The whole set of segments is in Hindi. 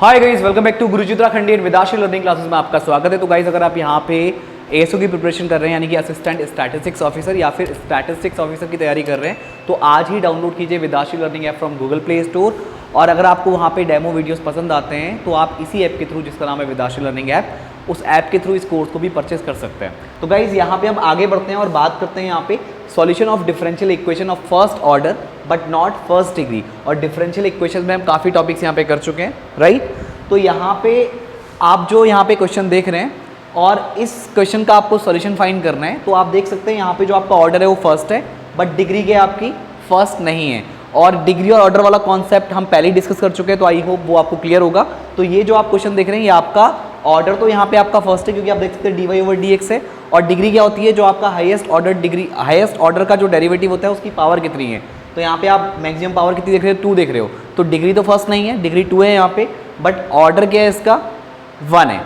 Hi guys, welcome back to Guruji Uttarakhandi and Vidashi learning classes में आपका स्वागत है। तो गाइस, अगर आप यहाँ पे एएसओ की प्रिपरेशन कर रहे हैं यानी कि असिस्टेंट स्टैटिस्टिक्स ऑफिसर या फिर स्टैटिस्टिक्स ऑफिसर की तैयारी कर रहे हैं तो आज ही डाउनलोड कीजिए Vidashi learning app from Google Play Store. और अगर आपको वहाँ पे डेमो वीडियोस पसंद आते हैं तो आप इसी ऐप के थ्रू, जिसका नाम है विदाशी लर्निंग ऐप, उस ऐप के थ्रू इस कोर्स को भी परचेस कर सकते हैं। तो गाइज यहाँ पे हम आगे बढ़ते हैं और बात करते हैं यहाँ पे solution of differential equation of first order but not first degree. और डिफरेंशियल इक्वेशन में हम काफ़ी टॉपिक्स यहाँ पे कर चुके हैं, राइट। तो यहाँ पे आप जो यहाँ पे क्वेश्चन देख रहे हैं और इस क्वेश्चन का आपको सॉल्यूशन फाइंड करना है, तो आप देख सकते हैं यहाँ पे जो आपका ऑर्डर है वो फर्स्ट है बट डिग्री के आपकी फर्स्ट नहीं है। और डिग्री और ऑर्डर वाला कॉन्सेप्ट हम पहले ही डिस्कस कर चुके हैं, तो आई होप वो आपको क्लियर होगा। तो ये जो आप क्वेश्चन देख रहे हैं ये आपका ऑर्डर तो यहाँ पे आपका फर्स्ट है, क्योंकि आप देख सकते हैं dy/dx है। और डिग्री क्या होती है, जो आपका हाईएस्ट ऑर्डर का जो डेरिवेटिव होता है उसकी पावर कितनी है। तो यहाँ पे आप मैक्सिमम पावर कितनी देख रहे हो, 2 देख रहे हो। तो डिग्री तो फर्स्ट नहीं है, डिग्री 2 है यहाँ पे, बट ऑर्डर क्या है इसका, 1 है।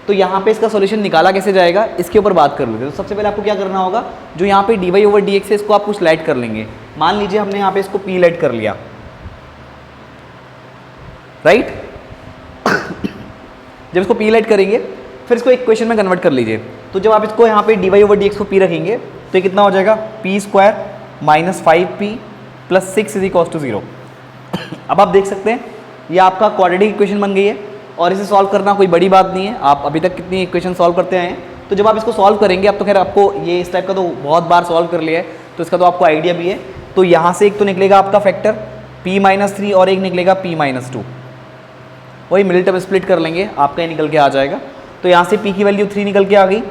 तो यहाँ पे इसका सॉल्यूशन निकाला कैसे जाएगा, इसके ऊपर बात कर लेते हैं। तो सबसे पहले आपको क्या करना होगा, जो यहाँ पे dy/dx है इसको आप कुछ लेट कर लेंगे। मान लीजिए हमने यहाँ पे इसको p लेट कर लिया, राइट। जब इसको p लेट करेंगे फिर इसको इक्वेशन में कन्वर्ट कर लीजिए। तो जब आप इसको यहाँ पे dy/dx को p रखेंगे तो ये कितना हो जाएगा, p² - 5p + 6 = 0। अब आप देख सकते हैं ये आपका क्वाड्रेटिक इक्वेशन बन गई है और इसे सॉल्व करना कोई बड़ी बात नहीं है। आप अभी तक कितनी इक्वेशन सॉल्व करते आए हैं, तो जब आप इसको सॉल्व करेंगे, अब तो खैर आपको ये इस टाइप का तो बहुत बार सॉल्व कर लिया है तो इसका तो आपको आइडिया भी है। तो यहाँ से एक तो निकलेगा आपका फैक्टर p-3 और एक निकलेगा p-2। वही मिडिल टर्म स्प्लिट कर लेंगे, आपका ही निकल के आ जाएगा। तो यहाँ से p की वैल्यू 3 निकल के आ गई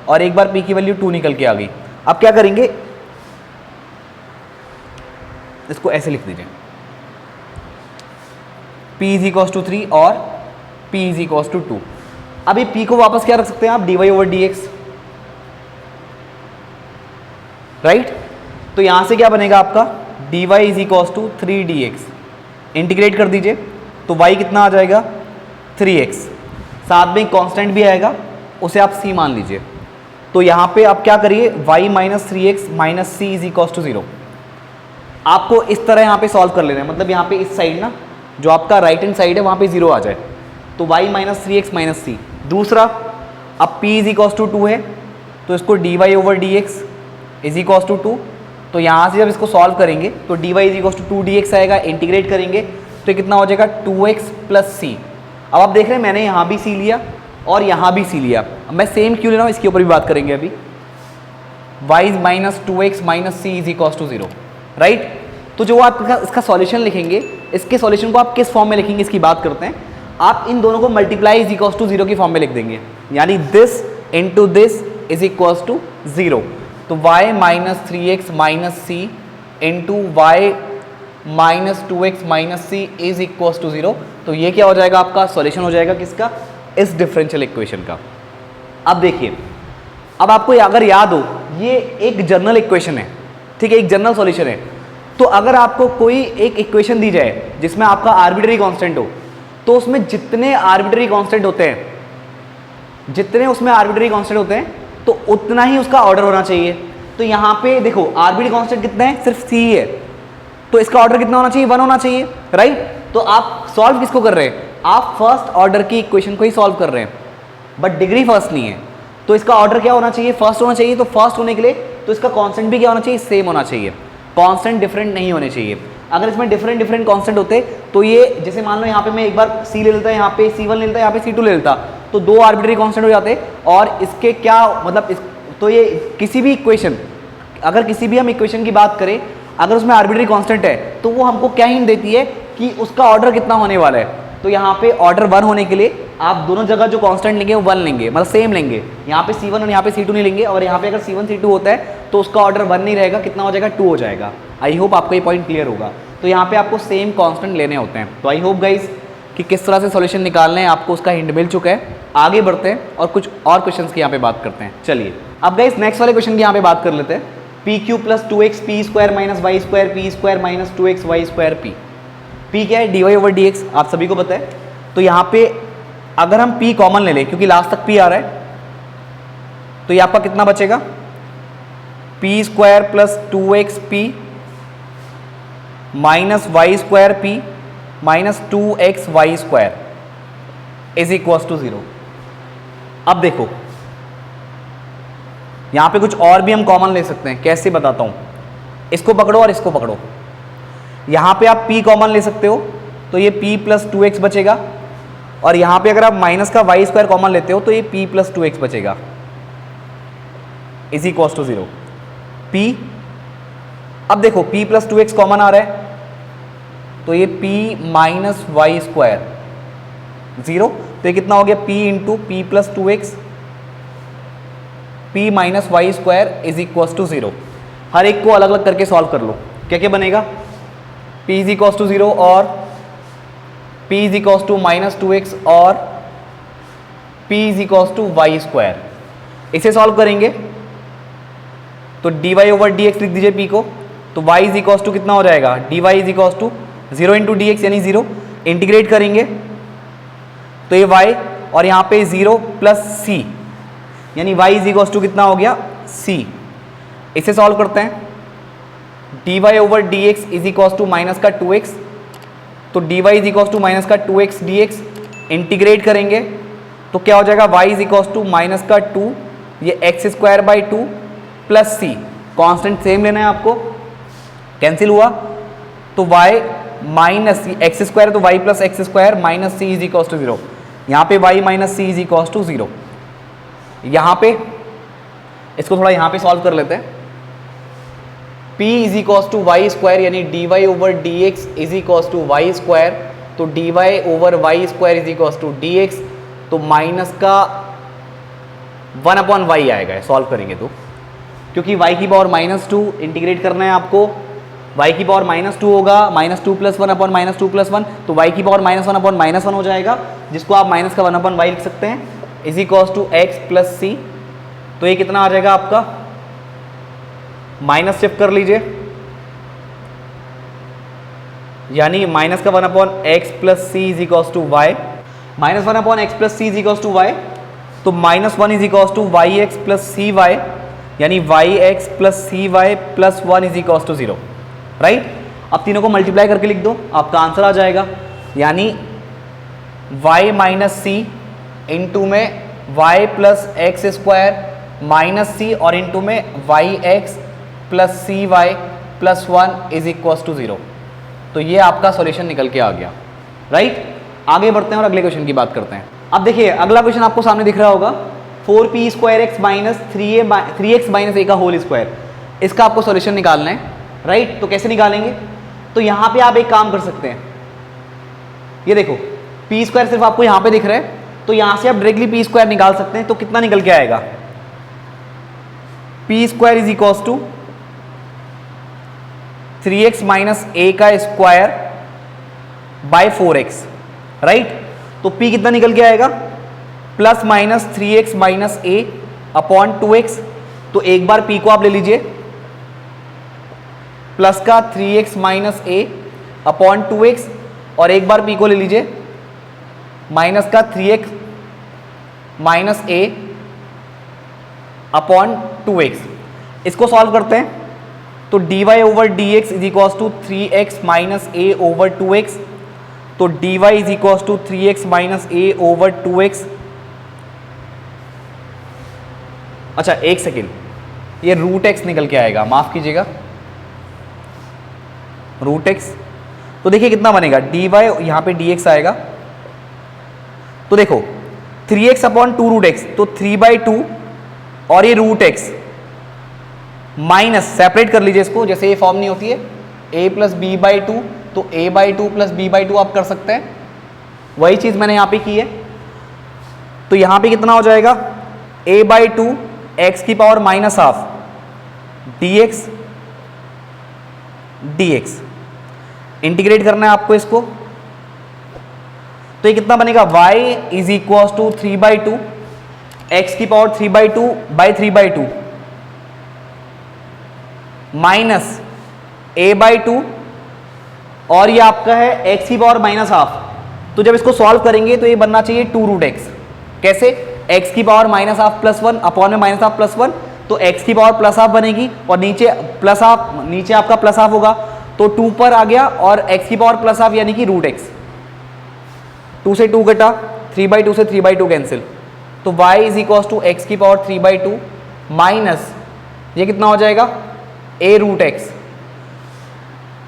और एक बार p की वैल्यू 2 निकल के आ गई। अब क्या करेंगे, इसको ऐसे लिख दीजिए, p = 3 और p = 2। अभी p को वापस क्या रख सकते हैं आप, dy/dx, राइट। तो यहां से क्या बनेगा आपका, dy = 3dx। इंटीग्रेट कर दीजिए तो y कितना आ जाएगा, 3x। साथ में कांस्टेंट भी आएगा, उसे आप c मान लीजिए। तो यहां पे आप क्या करिए, y - 3x - c = 0। आपको इस तरह यहां पे सॉल्व कर लेना है, मतलब यहां पे इस साइड ना, जो आपका राइट हैंड साइड है वहाँ पे 0 आ जाए, तो y - 3x - c। दूसरा, अब p = 2 है तो इसको dy/dx = 2। तो यहाँ से जब इसको सॉल्व करेंगे तो dy = 2dx आएगा। इंटीग्रेट करेंगे तो कितना हो जाएगा, 2x + c। अब आप देख रहे हैं मैंने यहाँ भी c लिया और यहाँ भी c लिया। अब मैं सेम क्यों ले रहा हूँ, इसके ऊपर भी बात करेंगे अभी। y - 2x - c = 0, right. तो जो आप इसका सॉल्यूशन लिखेंगे, इसके सॉल्यूशन को आप किस फॉर्म में लिखेंगे इसकी बात करते हैं। आप इन दोनों को मल्टीप्लाई = 0 की फॉर्म में लिख देंगे, यानी दिस इंटू दिस = 0। तो y - 3x - c into y - 2x - c = 0। तो ये क्या हो जाएगा, आपका सॉल्यूशन हो जाएगा किसका, इस डिफरेंशियल इक्वेशन का। अब देखिए, अब आपको अगर याद हो ये एक जनरल इक्वेशन है, ठीक है, एक जनरल सॉल्यूशन है। तो अगर आपको कोई एक इक्वेशन दी जाए जिसमें आपका आर्बिट्ररी कांस्टेंट हो, तो उसमें जितने आर्बिट्ररी कांस्टेंट होते हैं, तो उतना ही उसका ऑर्डर होना चाहिए। तो यहाँ पे देखो आर्बिट्ररी कांस्टेंट कितना है, सिर्फ c ही है, तो इसका ऑर्डर कितना होना चाहिए, 1 होना चाहिए, राइट। तो आप सॉल्व किसको कर रहे हैं, आप फर्स्ट ऑर्डर की इक्वेशन को ही सॉल्व कर रहे हैं, बट डिग्री फर्स्ट नहीं है। तो इसका ऑर्डर क्या होना चाहिए, फर्स्ट होना चाहिए। तो फर्स्ट होने के लिए तो इसका कांस्टेंट भी क्या होना चाहिए, सेम होना चाहिए। कांस्टेंट डिफरेंट नहीं होने चाहिए। अगर इसमें डिफरेंट कांस्टेंट होते तो ये, जैसे मान लो यहाँ पे मैं एक बार c ले लेता, यहाँ पे c1 ले लेता, यहाँ पे c2 ले लेता, तो 2 आर्बिट्ररी कांस्टेंट हो जाते। और इसके क्या मतलब तो ये किसी भी इक्वेशन, अगर किसी भी हम इक्वेशन की बात करें, अगर उसमें आर्बिट्ररी कांस्टेंट है तो वो हमको क्या हिंट देती है कि उसका ऑर्डर कितना होने वाला है। तो यहाँ पे ऑर्डर 1 होने के लिए आप दोनों जगह जो कांस्टेंट लेंगे वो 1 लेंगे, मतलब सेम लेंगे। यहाँ पे c1 और यहाँ पे c2 नहीं लेंगे। और यहाँ पे अगर c1 c2 होता है तो उसका ऑर्डर 1 नहीं रहेगा, कितना हो जाएगा, 2 हो जाएगा। आई होप आपको ये पॉइंट क्लियर होगा। तो यहाँ पे आपको सेम कांस्टेंट लेने होते हैं। तो आई होप गाइज कि किस तरह से सॉल्यूशन निकालना है आपको उसका हिंट मिल चुका है। आगे बढ़ते हैं और कुछ और क्वेश्चंस की यहाँ पे बात करते हैं। चलिए अब गाइज नेक्स्ट वाले क्वेश्चन की यहाँ पे बात कर लेते हैं। pq + 2x p² - y² p² - 2x y² p। p क्या है, dy/dx, आप सभी को पता है। तो यहाँ पे अगर हम p कॉमन ले लें, क्योंकि लास्ट तक p आ रहा है, तो ये आपका कितना बचेगा, p² + 2xp - y² p - 2xy²। Is equal to 0। अब देखो यहां पे कुछ और भी हम कॉमन ले सकते हैं, कैसे बताता हूं। इसको पकड़ो और इसको पकड़ो, यहां पे आप p कॉमन ले सकते हो तो ये p प्लस 2x बचेगा, और यहां पे अगर आप माइनस का वाई स्क्वायर कॉमन लेते हो तो ये p प्लस 2x बचेगा इज इक्वल टू 0। p, अब देखो p प्लस 2x कॉमन आ रहा है तो ये p माइनस वाई स्क्वायर 0, तो ये कितना हो गया p into p plus 2x, p minus y square is equal to 0। हर एक को अलग अलग करके सॉल्व कर लो, क्या क्या बनेगा, p इज इक्वल टू 0 और p is equal to minus 2x और p is equal to y square. इसे सॉल्व करेंगे तो dy ओवर dx लिख दीजिए p को, तो y इज इक्वल टू कितना हो जाएगा, dy is equal to 0 into dx यानी 0, इंटीग्रेट करेंगे तो ये y और यहाँ पे 0 प्लस c यानी y इज इक्वल टू कितना हो गया c। इसे सॉल्व करते हैं, dy over dx is equal to minus का 2x, तो dy is equal to minus का 2x dx, इंटीग्रेट करेंगे तो क्या हो जाएगा, y is equal to minus का 2, ये x square by 2 plus c, constant same लेना है आपको, कैंसिल हुआ तो y माइनस एक्स स्क्वायर तो y plus x square minus c is equal to 0, यहाँ पे y minus c is equal to 0। यहाँ पे इसको थोड़ा यहाँ पे सॉल्व कर लेते हैं, p is equal to y square यानी dy over dx is equal to y square, तो dy over y square is equal to dx, तो माइनस का 1 अपॉन वाई आएगा सॉल्व करेंगे तो, क्योंकि y की पावर माइनस 2 इंटीग्रेट करना है आपको, y की पावर माइनस 2 होगा, minus 2 plus 1 upon minus 2 plus 1, तो y की पावर माइनस 1 अपॉन माइनस 1 हो जाएगा, जिसको आप माइनस का 1 अपॉन वाई लिख सकते हैं, is equal to X plus C, तो ये कितना आ जाएगा आपका, माइनस शिफ्ट कर लीजिए यानी माइनस का 1 upon X plus C is equal to Y, minus 1 upon X plus C is equal to Y, तो minus 1 is equal to Y X plus C Y यानी Y X plus C Y plus 1 is equal to 0, right. अब तीनों को मल्टीप्लाई करके लिख दो, आपका आंसर आ जाएगा, यानी y माइनस सी इंटू में y plus x square minus C और इंटू में Y X plus C Y plus 1 is equal to 0। तो ये आपका सॉल्यूशन निकल के आ गया, राइट। आगे बढ़ते हैं और अगले क्वेश्चन की बात करते हैं। अब देखिए अगला क्वेश्चन आपको सामने दिख रहा होगा, 4p square X minus 3x minus A का होल स्क्वायर, इसका आपको सॉल्यूशन निकालना है, राइट। तो कैसे निकालेंगे, तो यहाँ पे आप एक काम कर सकते हैं, ये देखो p स्क्वायर सिर्फ आपको यहाँ पे दिख रहा है, तो यहाँ से आप डायरेक्टली p स्क्वायर निकाल सकते हैं, तो कितना निकल के आएगा, p square is equal to 3x minus A का स्क्वायर बाय 4x, राइट। तो p कितना निकल के आएगा, plus minus 3x minus A upon 2x, तो एक बार p को आप ले लीजिए, प्लस का 3x minus A upon 2x, और एक बार p को ले लीजिए माइनस का 3x minus A upon 2x। इसको सॉल्व करते हैं तो dy over dx is equal to 3x minus a over 2x, तो dy is equal to 3x minus a over 2x। अच्छा एक सेकेंड, ये रूट x निकल के आएगा, माफ कीजिएगा, रूट x, तो देखिए कितना बनेगा, dy यहाँ पे dx आएगा, तो देखो 3x अपॉन 2 रूट x, तो 3/2 और ये रूट x माइनस, सेपरेट कर लीजिए इसको, जैसे ये फॉर्म नहीं होती है a प्लस बी बाई 2, तो a/2 प्लस b/2 आप कर सकते हैं, वही चीज़ मैंने यहाँ पे की है। तो यहाँ पे कितना हो जाएगा, a/2 x की power minus half dx dx, integrate करना है आपको इसको, तो ये कितना बनेगा, y is equal to 3/2 x की पावर 3/2 बाई 3/2 माइनस a/2 और ये आपका है x की पावर माइनस हाफ, तो जब इसको सॉल्व करेंगे तो ये बनना चाहिए 2 रूट x, कैसे, x की power minus half plus 1 upon में माइनस हाफ प्लस 1, तो x की पावर प्लस हाफ बनेगी और नीचे प्लस हाफ, नीचे आपका प्लस हाफ होगा, तो 2 पर आ गया और x की पावर प्लस हाफ यानी कि रूट x, 2 से 2 घटा 3/2 से 3/2 कैंसिल, तो y is equal to x की पावर 3/2 माइनस ये कितना हो जाएगा a रूट एक्स,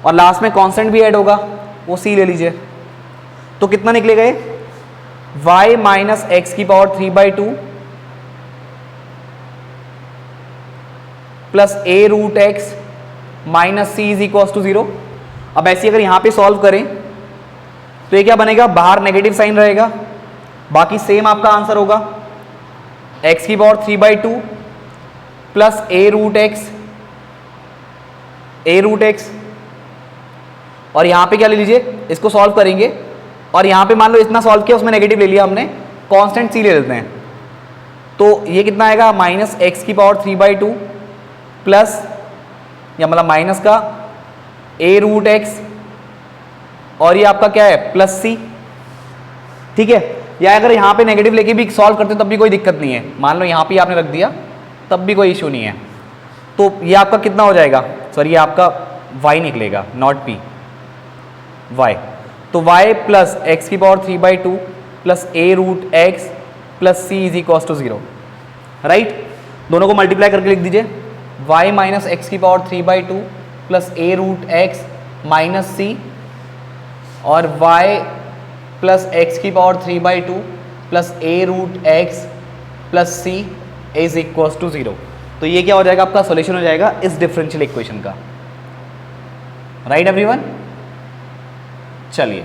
और लास्ट में कांस्टेंट भी ऐड होगा, वो c ले लीजिए, तो कितना निकलेगा ये y माइनस एक्स की power 3/2 plus a root x minus c is equal to 0। अब ऐसे अगर यहां पे सॉल्व करें तो ये क्या बनेगा, बाहर नेगेटिव साइन रहेगा, बाकी सेम आपका आंसर होगा x की power 3/2 plus a root x, और यहां पे क्या ले लीजिए, इसको सॉल्व करेंगे, और यहां पे मान लो इतना सॉल्व किया उसमें नेगेटिव ले लिया हमने, कांस्टेंट c ले लेते हैं, तो ये कितना आएगा माइनस एक्स की पावर 3/2 प्लस या मतलब माइनस का a रूट एक्स, और ये आपका क्या है प्लस c, ठीक है। या अगर यहाँ पे नेगेटिव लेके भी सॉल्व करते तब भी कोई दिक्कत नहीं है, मान लो यहाँ पे आपने रख दिया तब भी कोई इशू नहीं है, तो ये आपका कितना हो जाएगा, सॉरी ये आपका y निकलेगा नॉट p, y, तो y प्लस एक्स की power 3/2 plus a root x plus c is equal to 0, right. दोनों को मल्टीप्लाई करके लिख दीजिए, y माइनस एक्स की power 3/2 plus a root x minus c, और y प्लस एक्स की power 3/2 plus a root x plus c is equal to 0। तो ये क्या हो जाएगा, आपका सॉल्यूशन हो जाएगा इस डिफरेंशियल इक्वेशन का, राइट एवरीवन। चलिए